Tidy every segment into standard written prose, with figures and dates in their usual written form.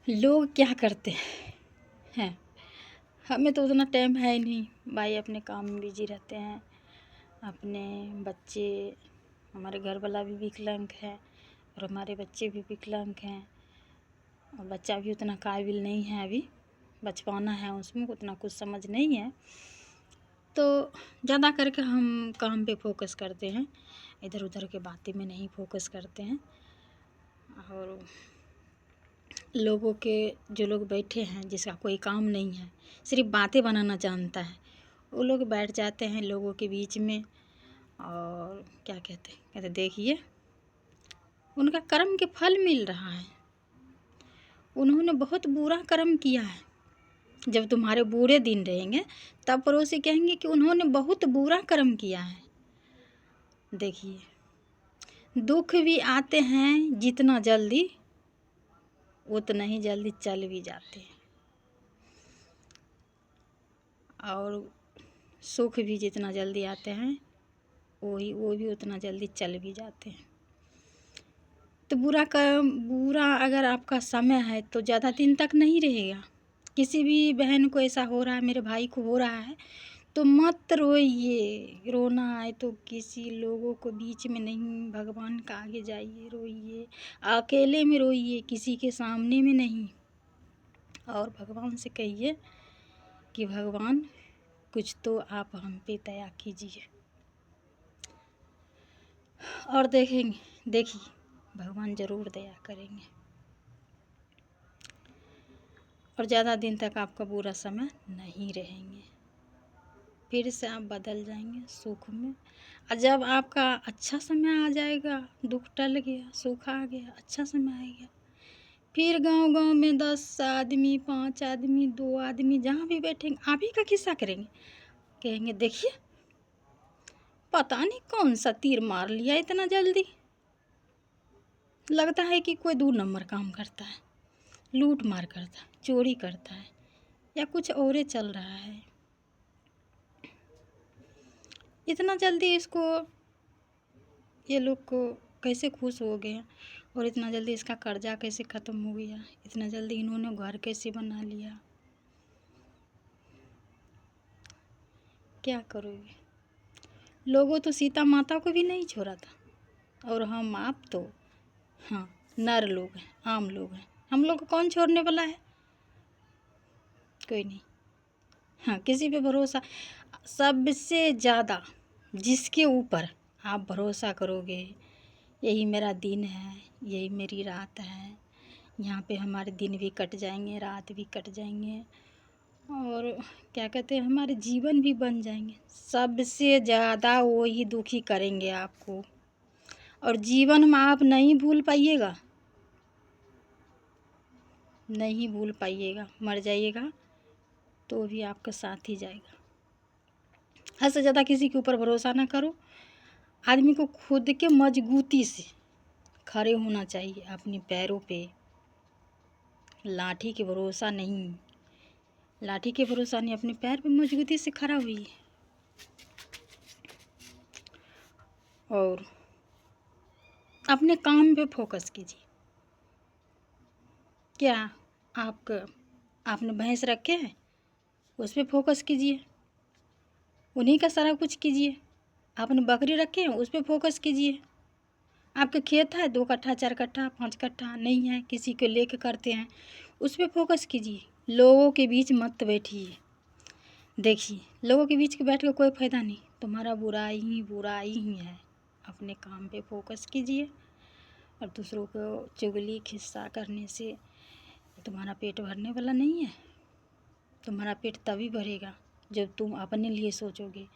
लोग क्या करते हैं, हमें तो उतना टाइम है ही नहीं भाई, अपने काम में बिजी रहते हैं। अपने बच्चे, हमारे घर वाला भी विकलांग है और हमारे बच्चे भी विकलांग हैं, और बच्चा भी उतना काबिल नहीं है, अभी बचपना है, उसमें उतना कुछ समझ नहीं है। तो ज़्यादा करके हम काम पे फोकस करते हैं, इधर उधर के बातें में नहीं फोकस करते हैं। और लोगों के, जो लोग बैठे हैं जिसका कोई काम नहीं है, सिर्फ बातें बनाना जानता है, वो लोग बैठ जाते हैं लोगों के बीच में। और क्या कहते देखिए, उनका कर्म के फल मिल रहा है। उन्होंने बहुत बुरा कर्म किया है। जब तुम्हारे बुरे दिन रहेंगे तब पड़ोसी कहेंगे कि उन्होंने बहुत बुरा कर्म किया है। देखिए, दुख भी आते हैं जितना जल्दी, उतना ही जल्दी चल भी जाते हैं, और सुख भी जितना जल्दी आते हैं वो भी उतना जल्दी चल भी जाते हैं। तो बुरा अगर आपका समय है तो ज़्यादा दिन तक नहीं रहेगा। किसी भी बहन को ऐसा हो रहा है, मेरे भाई को हो रहा है, तो मत रोइए। रोना आए तो किसी लोगों को बीच में नहीं, भगवान का आगे जाइए, रोइए, अकेले में रोइए, किसी के सामने में नहीं। और भगवान से कहिए कि भगवान कुछ तो आप हम पे दया कीजिए। और देखिए भगवान ज़रूर दया करेंगे, और ज़्यादा दिन तक आपका बुरा समय नहीं रहेंगे, फिर से आप बदल जाएंगे सुख में। और जब आपका अच्छा समय आ जाएगा, दुख टल गया, सुख आ गया, अच्छा समय आएगा, फिर गांव-गांव में 10 आदमी, 5 आदमी, 2 आदमी जहाँ भी बैठेंगे आप ही का किस्सा करेंगे। कहेंगे देखिए, पता नहीं कौन सा तीर मार लिया इतना जल्दी। लगता है कि कोई 2 नंबर काम करता है, लूट मार करता है, चोरी करता है, या कुछ और ही चल रहा है। इतना जल्दी इसको, ये लोग को कैसे खुश हो गए, और इतना जल्दी इसका कर्जा कैसे ख़त्म हो गया, इतना जल्दी इन्होंने घर कैसे बना लिया। क्या करोगे? लोगों तो सीता माता को भी नहीं छोड़ा था, और हम आप तो, हाँ, नर लोग हैं, आम लोग हैं, हम लोग को कौन छोड़ने वाला है? कोई नहीं। हाँ, किसी पे भरोसा, सबसे ज़्यादा जिसके ऊपर आप भरोसा करोगे, यही मेरा दिन है, यही मेरी रात है, यहाँ पे हमारे दिन भी कट जाएंगे, रात भी कट जाएंगे, और क्या कहते हैं, हमारे जीवन भी बन जाएंगे। सबसे ज़्यादा वही दुखी करेंगे आपको, और जीवन में आप नहीं भूल पाइएगा, नहीं भूल पाइएगा। मर जाइएगा तो भी आपका साथ ही जाएगा। हद से ज़्यादा किसी के ऊपर भरोसा ना करो। आदमी को खुद के मजबूती से खड़े होना चाहिए अपने पैरों पे। लाठी के भरोसा नहीं, लाठी के भरोसा नहीं, अपने पैर पे मजबूती से खड़ा हुई। और अपने काम पे फोकस कीजिए। क्या आपने भैंस रखे हैं, उस पे फोकस कीजिए, उन्हीं का सारा कुछ कीजिए। आपने बकरी रखे हैं, उस पे फोकस कीजिए। आपके खेत है 2 कट्ठा, 4 कट्ठा, 5 कट्ठा, नहीं है, किसी को लेके करते हैं, उस पे फोकस कीजिए। लोगों के बीच मत बैठिए। देखिए, लोगों के बीच के बैठ के कोई फ़ायदा नहीं, तुम्हारा बुराई ही है। अपने काम पे फोकस कीजिए, और दूसरों को चुगली खिस्सा करने से तुम्हारा पेट भरने वाला नहीं है। तुम्हारा पेट तभी भरेगा जब तुम अपने लिए सोचोगे,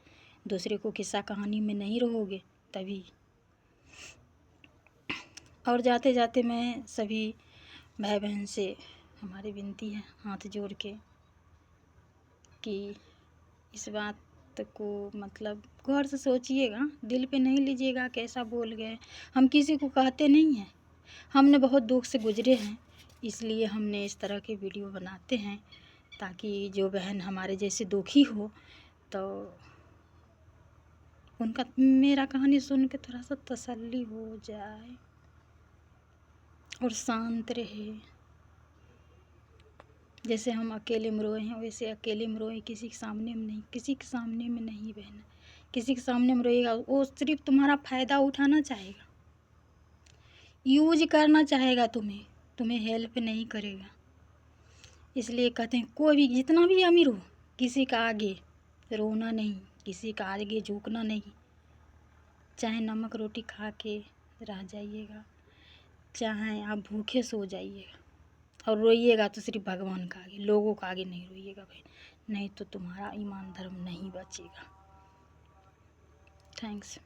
दूसरे को किस्सा कहानी में नहीं रहोगे, तभी। और जाते जाते मैं सभी भाई बहन से हमारी विनती है, हाथ जोड़ के, कि इस बात को मतलब गौर से सोचिएगा, दिल पे नहीं लीजिएगा कैसा बोल गए। हम किसी को कहते नहीं हैं, हमने बहुत दुख से गुजरे हैं, इसलिए हमने इस तरह के वीडियो बनाते हैं, ताकि जो बहन हमारे जैसे दुखी हो तो उनका मेरा कहानी सुन के थोड़ा सा तसल्ली हो जाए और शांत रहे। जैसे हम अकेले में रोए हैं वैसे अकेले में रोए, किसी के सामने में नहीं, किसी के सामने में नहीं बहना। किसी के सामने में रोएगा वो सिर्फ तुम्हारा फ़ायदा उठाना चाहेगा, यूज करना चाहेगा तुम्हें हेल्प नहीं करेगा। इसलिए कहते हैं कोई भी जितना भी अमीर हो, किसी का आगे रोना नहीं, किसी का आगे झुकना नहीं। चाहे नमक रोटी खा के रह जाइएगा, चाहे आप भूखे सो जाइएगा, और रोइएगा तो सिर्फ भगवान का आगे, लोगों का आगे नहीं रोइएगा भाई, नहीं तो तुम्हारा ईमान धर्म नहीं बचेगा। थैंक्स।